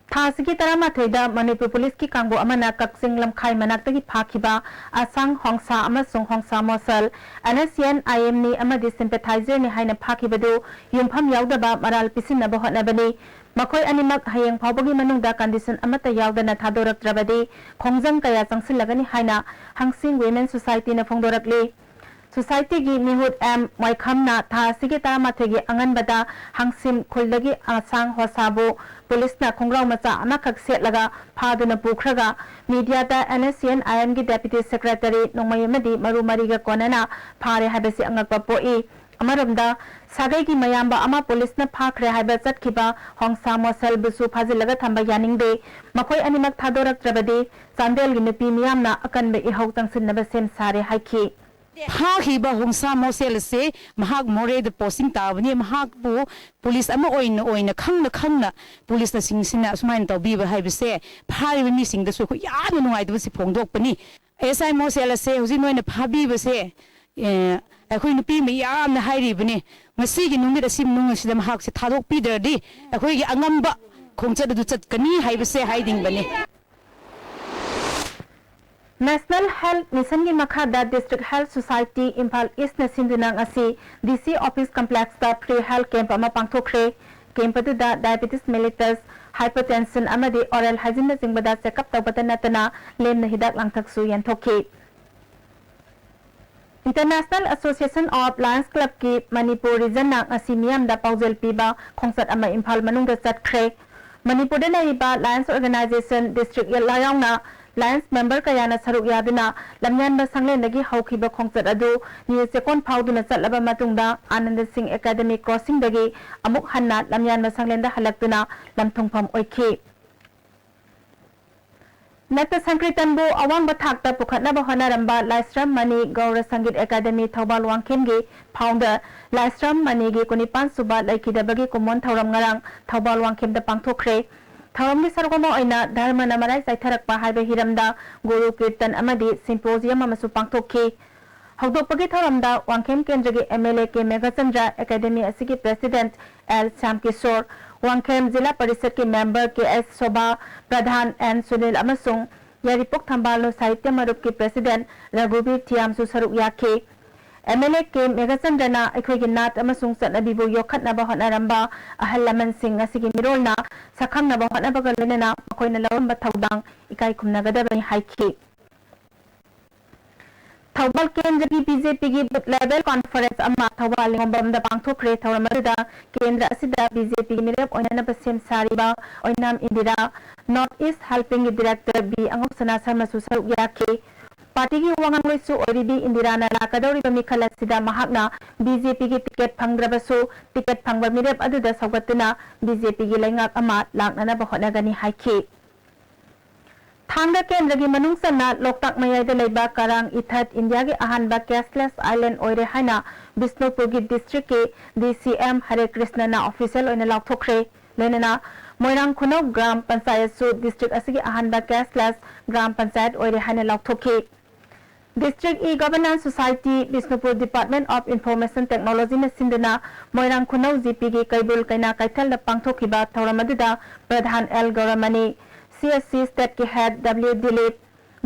थासगी तरामाथोइदा Manipur police की कांगो अमना कक्सिंग लमखाई मनाक्तगी फाखिबा असंग होंगसा अमसुंग होंगसा मोसल एनएसएन IM नि अमदि sympathiser नि हाइना फाखिबदु युमफम यावदबा moral पिसिनबा होटनबनि मखोय अनिमक हयेंग फावबगी मनुंगदा condition अमता यावदना थादोरक्त्रबदि खोंजंग कया चंगसिलगनि हाइना हंगसिंग women society न फोंदोरकली सोसाइटी की मिहुत एम वाइखमना थासिगे तरामाथोइगी अंगनबदा हंगसिम खुलदगी आसांग होसाबो पुलिसना खोंग्राव मचा अमाखक सेटलगा फादुना पुख्रगा मीडियादा एनएसएन आईएम की डेप्यूटी सेक्रेटरी नोंमयमदी मरु मरिगा कोनना फारे हाबेसि अंगकपा पोई अमरमदा सागैगी मयाम्बा अमा पुलिसना फाखरे हाबा चटखिबा होंगसा मोसल बुसु फाजिलगा थंबा यानिंगदे मखोय अनिमक थादोरक्त्रबदि चांदेलगी नुपी मियामना अकनबे इहौ चंगसिनबा सेम सारे हाइखि फाखिबा होंगसा मोसेल से महाग मोरे द पोस्टिंग ताबनी महाग पु पुलिस अमा ओइन खंगना पुलिस न सिंगसिना सुमाइन तौबीबा हाइबसे फारिबा मिसिंग दसु खो याम नुंगाइदबसि फोंदोकपनी एसआई मोसेल से हुजि नोइन फाबीबसे अखोइ नुपी मियाम न हाइरिबनी मसिगी नुमिद असिम नुंगसिदा महाग से थादोक पीदरदि अखोइगी अंगंबा खोंगचद दु चटकनी हाइबसे हाइदिंगबनी नेशनल हेल्थ मिशन की मखादा district health society Imphal east सिंधुनांग असी डीसी ऑफिस कम्प्लेक्स दा फ्री हेल्थ कैंप अमा पांगथोखरे कैंप अदुदा डायबिटीज मेलिटस हाइपरटेंशन अमदी ओरल हाइजीन जिंगबदा चेकअप तौबदा नतना लेन हिदाक लांगथकसु यंथोखि International Association of Lions Club की मणिपुर रीजन नांग असी मियामदा पाउजेल पीबा खोंसत अमा इम्फाल मनुंगदा चटखरे मणिपुर दे लायंस ऑर्गेनाइजेशन डिस्ट्रिक्ट लायांगना लायंस मेंबर कयाना सरुक यादुना लमयानबा संगलेंदगी हौखिबा खोंचत अदु नि सेकोन फाउदुना चलबा मतुंगदा आनंद सिंह एकेडमी क्रॉसिंग दगी अमुक हन्ना लमयानबा संगलेंदा हलक्तुना लमथुंगफम ओइखि नत संक्रितनबो अवांगबा थाकता पुखतनबा होनारंबा लाइस्ट्रम मनी गौर संगीत एकेडमी थौबाल वांखेमगी फाउंडर लाइस्ट्रम मनी गी कुनिपान सुबा लैखिदबगी कुमोन थौरम ngarang थौबाल वांखेमदा पांगथोखरे थौरमगी सरगोमो ओइना धर्मना मराय साइथरकपा हाइबे हिरमदा गुरु कीर्तन अमदी सिम्पोजियम अमसु पांगथोखि हौदोकपगी थौरमदा वांखेम केंद्रगी एमएलए के मेघचंद्र एकेडमी असिगी प्रेसिडेंट एल श्यामकिशोर वांखेम जिला परिषद के member K S Shobha pradhan N Sunil अमसुंग यारिपोक थंबालो साहित्य मरुप की प्रेसिडेंट रघुवीर थियामसु सरुक याखे MLA K Megachandana akhoi gi nat amasung chanabibu yokhatnaba honaramba ahal laman sing asigi mirolna sakhamnaba honaba galunena makoina lawamba thaudang ikai khumnagadabani haiki Thawbal Kendra ki BJP ki level conference amma Thawbal lingombam da pangthokre thawramada Kendra asida BJP ki mirep oinana pasem sariba oinam Indira North East helping director B angosana sarma susar yake Party ki wangang loisu oribi Indira na lakadori ba mikhala sida mahakna BJP ki ticket phangdrabasu ticket phangba mirep aduda sawgatuna BJP ki lengak ama laknana ba honagani haiki Thangda Kendra ki manungsana Loktak Mayayda Leiba Karang Ithat India ki ahanba cashless island oire haina Bisnupur ki district ki DCM Hare Krishna na official oina laukthokre lenana Moirang Khunau Gram Panchayat su district asigi ahanba cashless Gram Panchayat oire haina laukthoki District E-Governance Society Bisnupur Department of Information Technology na sindana Moirang Khunau GP ki Kaibul Kaina Kaithal na pangthokiba thawramadida Pradhan L Gauramani CSC State के head W Dilip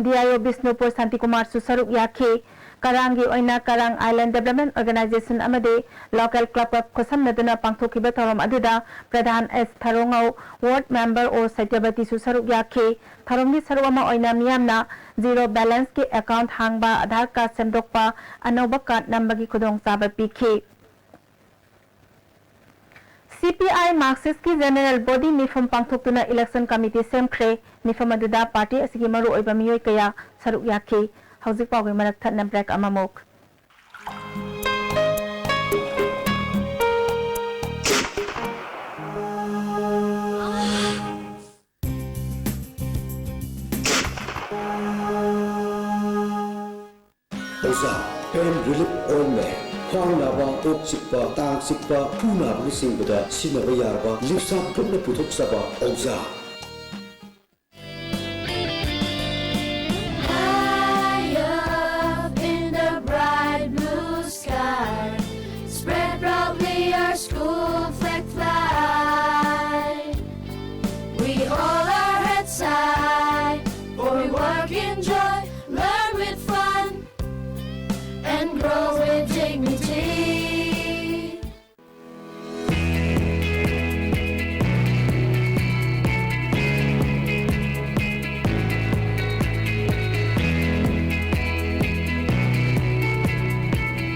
DIO Bisnupur Santi Kumar Susaruk Yake Karangi Oina Karang Island Development Organization amade local club of Kosam Nadana Pangthokiba Tharom aduda Pradhan S Tharongau ward member or Satyabati Susaruk Yake Tharomni Sarwama Oina Miyamna zero balance ke account hangba Aadhaar card semdokpa anoba card number ki khudong saba piki CPI Marxist ki General Body Mifam Pangthokuna Election Committee Semkre Mifam aduda party asigi maru oiba miyoi kaya saruk yake hauzik pawge marak thatna break amamok Osa pain relief ointment Khwang naba, tok sikpa, tang sikpa, phu naba ki singbada sinaba yarba, lipsa putna puthok saba, Oza. High up in the bright blue sky, spread proudly our school flag fly. We hold our heads high, for we work in joy, learn with fun, and grow with dignity.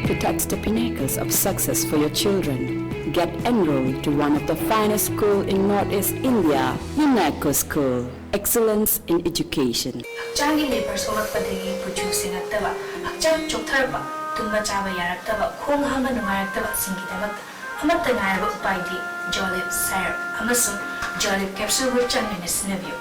To touch the pinnacles of success for your children, get enrolled to one of the finest schools in Northeast India, UNESCO School. Excellence in education. Changi labors olakpadagi producing aktaba, akchang choktarba, tumba chaba yaraktaba, khong hama nungayaktaba singidabat, amatta ngayaba upaidi, Jolib Syrup, amasung Jolib capsule with changin sinabiyo.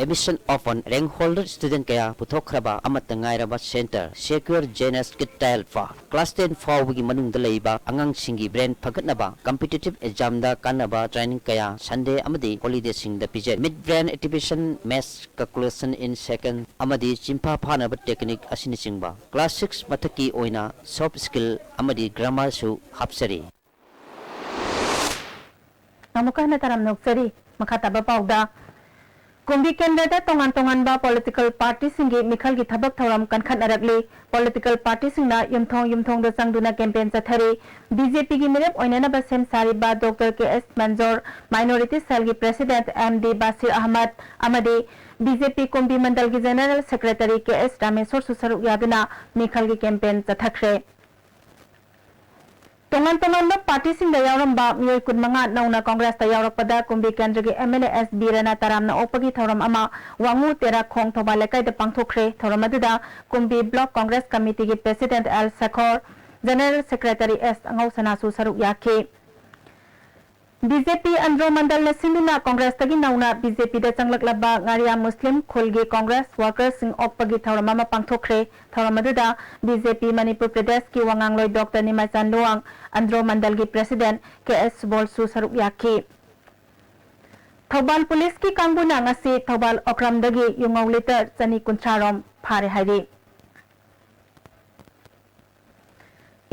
Emission of an rank holder student kaya puthokraba amata ngairaba center secure genus kital fa class 10 for wigi manung dalaiba angang singi brain phagatnaba competitive exam da kanaba training kaya Sunday amadi holiday sing da pije mid brain activation mass calculation in second amadi chimpa phanaba technique asini singba class 6 mathaki oina soft skill amadi grammar su hapsari namuka na taram noksari makataba pauda Kumbi Kendra tongan ba political party singi mikhal ki thabak thoram kankhat arakli political party singna yumthong da sangduna campaign chathari BJP ki mirep oinana ba sem sari ba Dr. KS Manzor minority cell ki president MD Basir Ahmad amade BJP Kumbi mandal ki general secretary KS Rameswar Susaruk yaduna mikhal ki campaign chathakre Tongan ba party sing da yauramba miyoi kunmanga nauna congress ta yaurapada Kumbi Kendra ki MLA S Birana taramna opagi thoram ama wangu tera khong thoba lekai da pangthokre thoram aduda Kumbi block congress committee ki president Al Sakhor general secretary S Angausana su saruk yake BJP Andro Mandal Sinduna Congress tagi nauna BJP da changlak ngaria Muslim khulgi Congress workers sing opagi thawramama pangthokre thawramaduda BJP Manipur Pradesh ki wangangloi Dr. Nimachan Luang Andro Mandal ki president KS Bolsu saruk yake Thobal police ki kangbuna ngasi Thobal okram dagi yungau liter chani kuncharom phare hari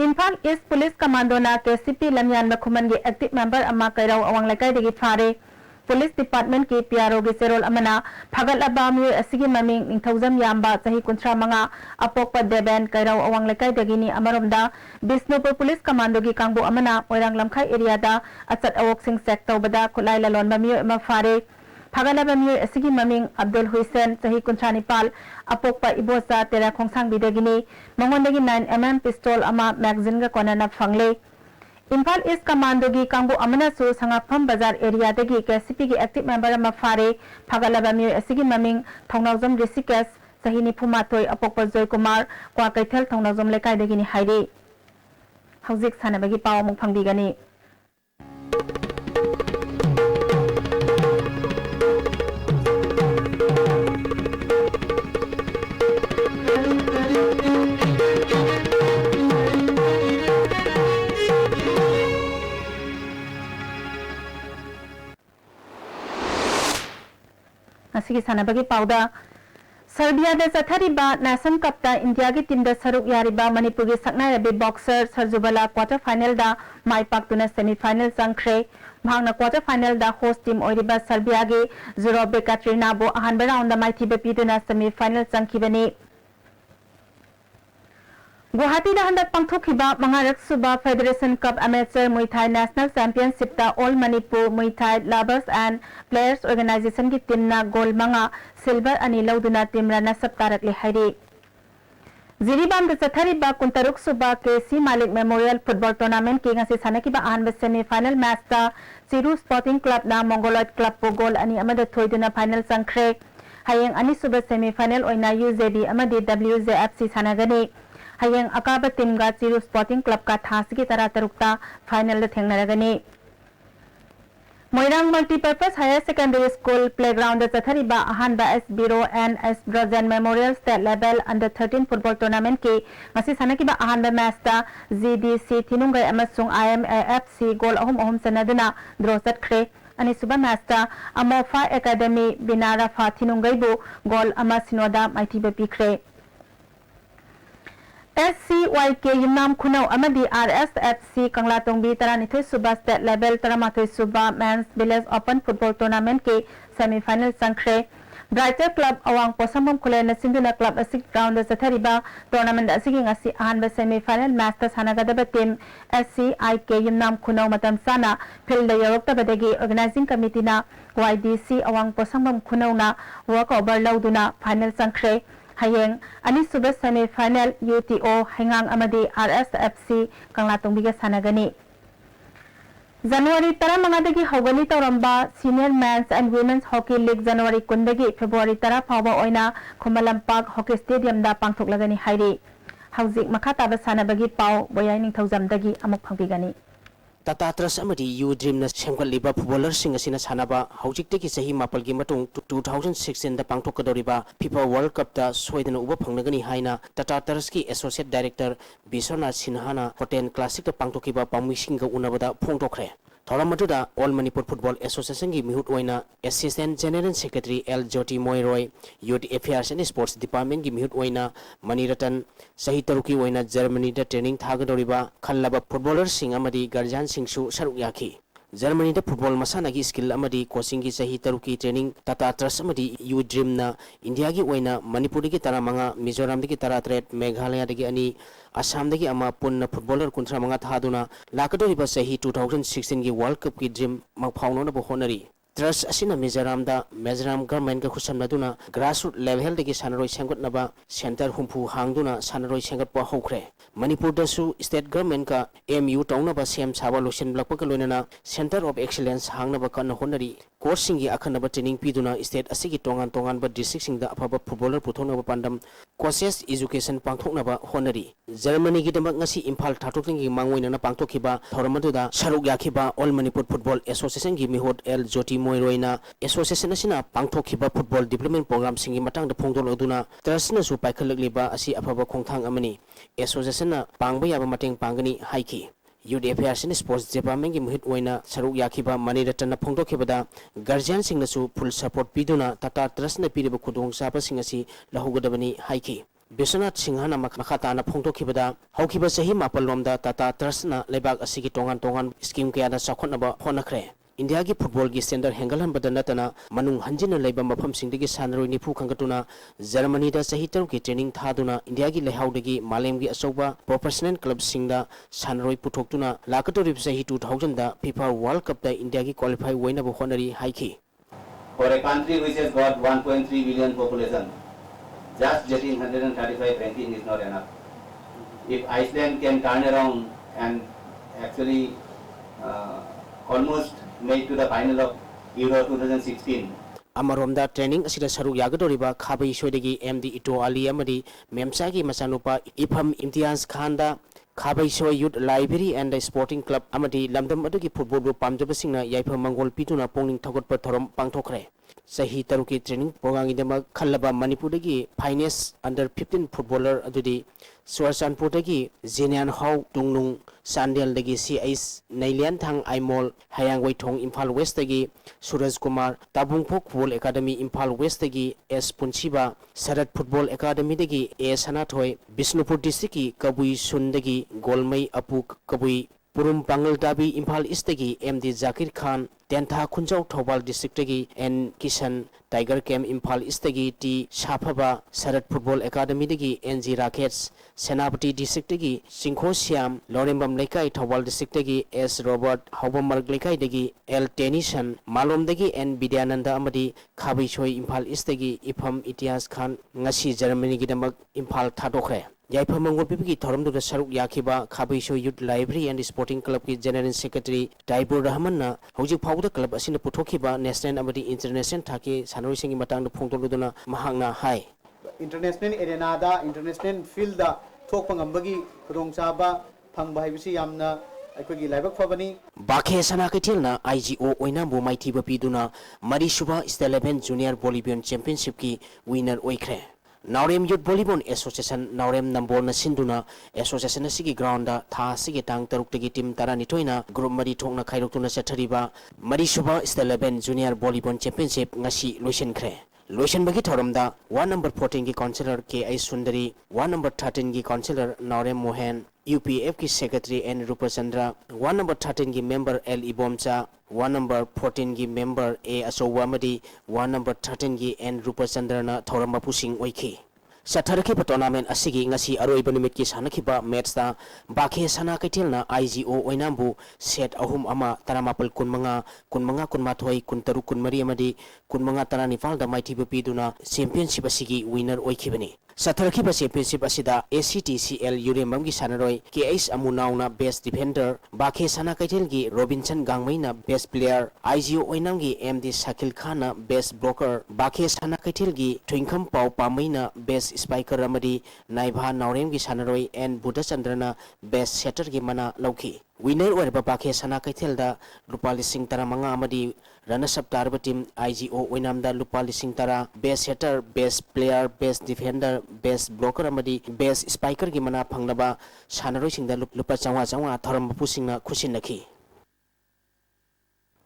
Imphal East Police Commando na KCP Lamyan Makhuman gi active member ama kairaw awang laikai degi phare Police Department ki PRO gi serol amana phagal abam yu asigi maming ningthauzam yamba chahi kunthra manga apokpa deben kairaw awang laikai degi ni amaromda Bisnupur Police Commando gi kangbu amana Moirang Lamkhai area da achat awok sing sek tawbada khulai lalon mamiyo ama phare Phagalaba miyo asigi maming Abdul Hussein chahi kunthra nipal apokpa ibosa tera khongsang bidegini mangondagi 9mm pistol ama magazine ga konana phangle Imphal East Commando gi kangbu amana su sangapam bazar area dagi KCP gi active member ama phare Phagalaba miyo asigi maming Thongnauzam Risikas chahi nipumatoi apokpa Joy Kumar kwa kaithal Thongnauzam lekai dagini hairi Hauzik sanabagi paw mung phangbigani Asigi sanabagi pauda Serbia da sathariba Nation Cup da India gi team da saruk yariba Manipur gi saknai rabi boxer Sarjubala quarter final da mai paktuna semi final sangkhre bhangna quarter final da host team oiriba Serbia gi Zorobe Katrina bo ahanba round da mai thiba piduna semi final sangkhibani Guwahati da handak pangthokhiba mangarak suba Federation Cup Amateur Muay Thai National Championship da All Manipur Muay Thai Lovers and Players Organization ki team na gold manga silver ani lauduna team rana saptarak le hairi Ziribam da sathariba kuntaruk suba KC Malik Memorial Football Tournament ki ngasi sanakiba ahanba semi final match da Siru Sporting Club na Mongoloid Club po goal ani amada thoiduna final sangkhre hayeng ani suba semi final oina UJB amadi WJFC sanagani Hayang akaba team ga Siru Sporting Club ka thasi ki tara tarukta final da thengnaragani Moirang Multipurpose Higher Secondary School Playground da chathariba ahanba S Biro and S Brozen Memorial State Level Under 13 Football Tournament ki ngasi sanakiba ahanba match da GDC Thinungai amasung IMAFC goal ahum sanaduna draw chatkre ani suba match da Amofa Academy Binara Fa Thinungai bu goal ama sinoda maithiba pikre SCYK Yumnam Kunau Amadi RSFC Kanglatongbi Taranithoi Suba State Level Taramathoi Suba Men's Village Open Football Tournament ke semi-final sangkhre Brighter Club Awang Posamam Khule na Sinduna Club asik round da sathariba tournament asigi ngasi ahanba semi-final match ta sanagadaba team SCYK Yumnam Kunau matam sana field da yoroktabadagi organizing committee na YDC Awang Posamam Kunau na walkover lauduna final sangkhre Hayeng ani suba semi final UTO hangang amadi RSFC Kanglatongbiga sanagani January tara mangadagi hogani tawramba Senior Men's and Women's Hockey League January kundagi February tara phawba oina Khomalampak Hockey Stadium da pangthoklagani hairi hauzik makhataba sanabagi paw boyai ningthaujamdagi amuk phangbigani Tata Trust amadi U Dream na semgatliba footballer sing asina sanaba haujikteki sahi mapal gi matung 2016 da pangthokadoriba FIFA World Cup da soidana uba phangnagani haina Tata Trust ki Associate Director Bisona Sinhana Hotel Classic da pangthokiba pamwising ga unabada phongtokre Thoramatuda All Manipur Football Association gi mihut oina Assistant General Secretary L Jyoti Moiroy Youth Affairs and Sports Department gi mihut oina Maniratan sahi taruki oina Germany da training thagadoriba khallaba footballer sing amadi guardian singsu saruk yaki Germany da football masana gi skill amadi coaching gi sahi taruki training Tata Trust amadi U Dream na India gi oina Manipur gi taramanga Mizoram gi taratret Meghalaya gi ani Assam dagi ama punna footballer kuntra manga thaduna lakadoriba sahi 2016 gi World Cup ki dream mangphauno na bohonari Trust asina Mizoram da Mizoram government ga khusamnaduna grassroots level dagi sanaroi sengotnaba center humpu hangduna sanaroi sengatpa hokre Manipur da su state government ka MU taunaba sem saba losen blakpa ka loinana center of excellence hangnaba kan honari course singi akhanaba training piduna state asigi tongan ba district sing da afaba footballer puthonaba pandam courses education pangthoknaba honari Germany gi damak ngasi Imphal thatokling gi mangoina na pangthokhiba thoramatuda saruk yakhiba All Manipur Football Association gi mihot L Jyoti Moiroina Association asina pangthokhiba football development program singi matang da phongdol oduna trust na su paikhalakliba asi afaba khongthang amani association na pangba yaba mateng pangani haiki Youth Affairs and Sports Department gi muhit oina saruk yakhiba Maniratan na phongdokhibada guardian sing na su full support piduna Tata Trust na piriba khudong sapa sing asi lahugadabani haiki Biswanath Singhana makhatana phongtokibada haukiba sahi mapalomda Tata Trustna lebak asigi tongan scheme kaya na sakhonaba honakre India ki football ki standard hengalan badanatana manung hanjina leba mafam singdagi sanaroi nipu khangkatuna Germany da sahi taru ki training thaduna India ki lehaudagi malem ki asoba professional club singda sanaroi putoktuna lakatori sahi 2000 da FIFA World Cup da India ki qualify waina bo honari haiki. For a country which has got 1.3 billion population, just getting 135 ranking is not enough. If Iceland can turn around and actually almost made to the final of Euro 2016. Amaromda training asida saruk yagadoriba khabai soidagi MD Ito Ali amadi memsagi masanupa Ifam Imtiaz Khanda Khabai Soy Youth Library and the Sporting Club amadi lamdam adugi football bu pamjabasingna yaifa mangol pituna pongning thagotpa thorom pangthokre sahi taruki training program idama khallaba Manipurdagi finest under 15 footballer adudi Swarsanpurdagi Zenian Hau Tungnung Sandel dagi CIS Nailian Thang Aimol Hayang Waithong Imphal West dagi Suraj Kumar Tabungphok Football Academy Imphal West dagi S Punchiba Sarat Football Academy dagi A Sanathoi Bisnupur District ki Kabui Sun dagi Golmai Apu Kabui Purum Pangal Dabi Imphal East dagi MD Zakir Khan Tentha Khunjau Thobal District dagi N Kishan Tiger Camp Imphal East dagi T Shapaba Sarat Football Academy dagi NG Rackets Senapati District dagi Singkho Siam Lorembam Lekai Thobal District dagi S Robert Haubamarg Lekai dagi L Tennyson Malom dagi N Bidyananda amadi Khabai Choi Imphal East dagi Ifam Itias Khan ngasi Germany gidamak Imphal thadokre Yaifa Mangol Pipi Thorum to the Saruk Yakiba, Kabisho Youth Library and the Sporting Club ki General Secretary Daibur Rahmanna, Hoji Powder Club as in the Putokiba, National Amadi International Taki, Sanoi Singing Matang the Punto Luduna, Mahanga High. International Arenada, International Field, Tokpangambagi, Kurong Saba, Pangbahivisi Yamna, Akwagi Labak Fabani. Bakhe Sanakatilna, IGO Oinambu Mighty Bapiduna, Marishuba is the 11th Junior Bolivian Championship ki winner Oikre. Naurem Youth Volleyball Association Naurem Nambol na Sinduna Association Sigi Ground Tha Sigi Tang Taruk Team Tarani Toina Group Mari Tongna Kairotuna Satariba Marishuba is the 11th Junior Volleyball Championship Ngasi Lucian Kre Lucian Bagi Thoramda 1 number 14 ki Councillor K.I. Sundari 1 number 13 ki Councillor Naurem Mohan UPF ki Secretary N. Rupachandra 1 number 13 ki Member L. Ibomcha 1 number 14 ki Member A. Asowamadi 1 number 13 ki N. Rupachandra na Thoramba Pusing Oiki Sataraki tournament asigi ngasi aroi banumit ki sanakiba match ta bakhe sana kaitilna IGO oinambu set ahum ama taramapal kunmanga kunmathoi kuntaru kunmari amadi kunmanga taranifal da maiti bapiduna championship asigi winner oikhibani Sataraki championship asida ACTCL Uremam ki sanaroi KS Amunauna best defender bakhe sana kaitil gi Robinson Gangmaina best player IGO oinam gi MD Shakil Khana best blocker bakhe sana kaitil gi Twinkam Pau Pamaina best spiker amadi Naibha Naurem gi sanaroi and Buddha Chandrana best setter gi mana lauki winner orba bakhe sana kaitil da rupa lising taramanga amadi runners up tarba team IGO oinam da rupa lising tara best setter best player best defender best blocker amadi best spiker gi mana phangnaba sanaroi singda lupa changwa thoram pusingna khusin nakhi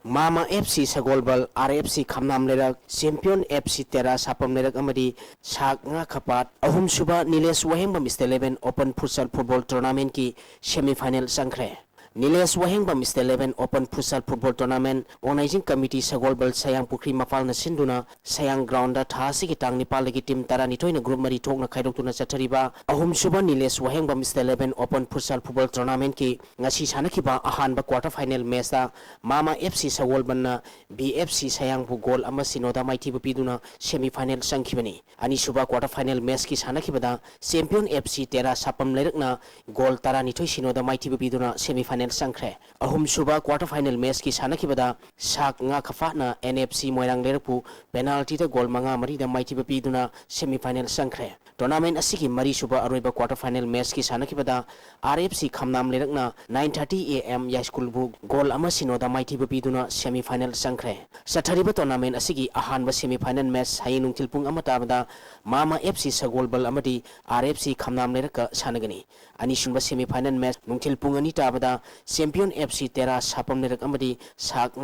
Mama FC Sagolbal RFC Khamnam Lerak Champion FC Tera Sapam Lerak amadi Sak nga khapat ahum suba Nilesh Wahengba Mr 11 Open Futsal Football Tournament ki semi final sangkhre Nilesh Wahengba Mr 11 Open Futsal Football Tournament Organizing Committee Sagolbal Sayang Pukri Mafal na Sinduna Sayang Ground da Thasi ki tang Nepal lagi team Tara nitoi na group mari thok na khairok tuna chathariba ahum suba Nilesh Wahengba Mr 11 Open Futsal Football Tournament ki ngasi sanakiba ahan ba quarter final match da Mama FC Sagolban na BFC Sayang bu goal ama sinoda maiti bapiduna semi final sangkhibani ani suba quarter final match ki sanakibada Champion FC Tera Sapam lerakna goal Tara nitoi sinoda maiti bapiduna semi final sangkhre ahum suba quarter final match ki sanakibada sak nga khafana NFC Moirang lerpu penalty da goal manga mari da maiti bapiduna semi final sangkhre tournament asigi mari suba aroiba quarter final match ki sanakibada RFC Khamnam lerakna 9:30 AM ya school bu goal ama sinoda maiti bapiduna semi final sangkhre sathariba tournament asigi ahan ba semi final match hainung tilpung amata bada Mama FC Sagolbal amadi RFC Khamnam leraka sanagani ani sunba semi final match nungtil pung ani tabada Champion FC Tera Sapam lerak amadi sak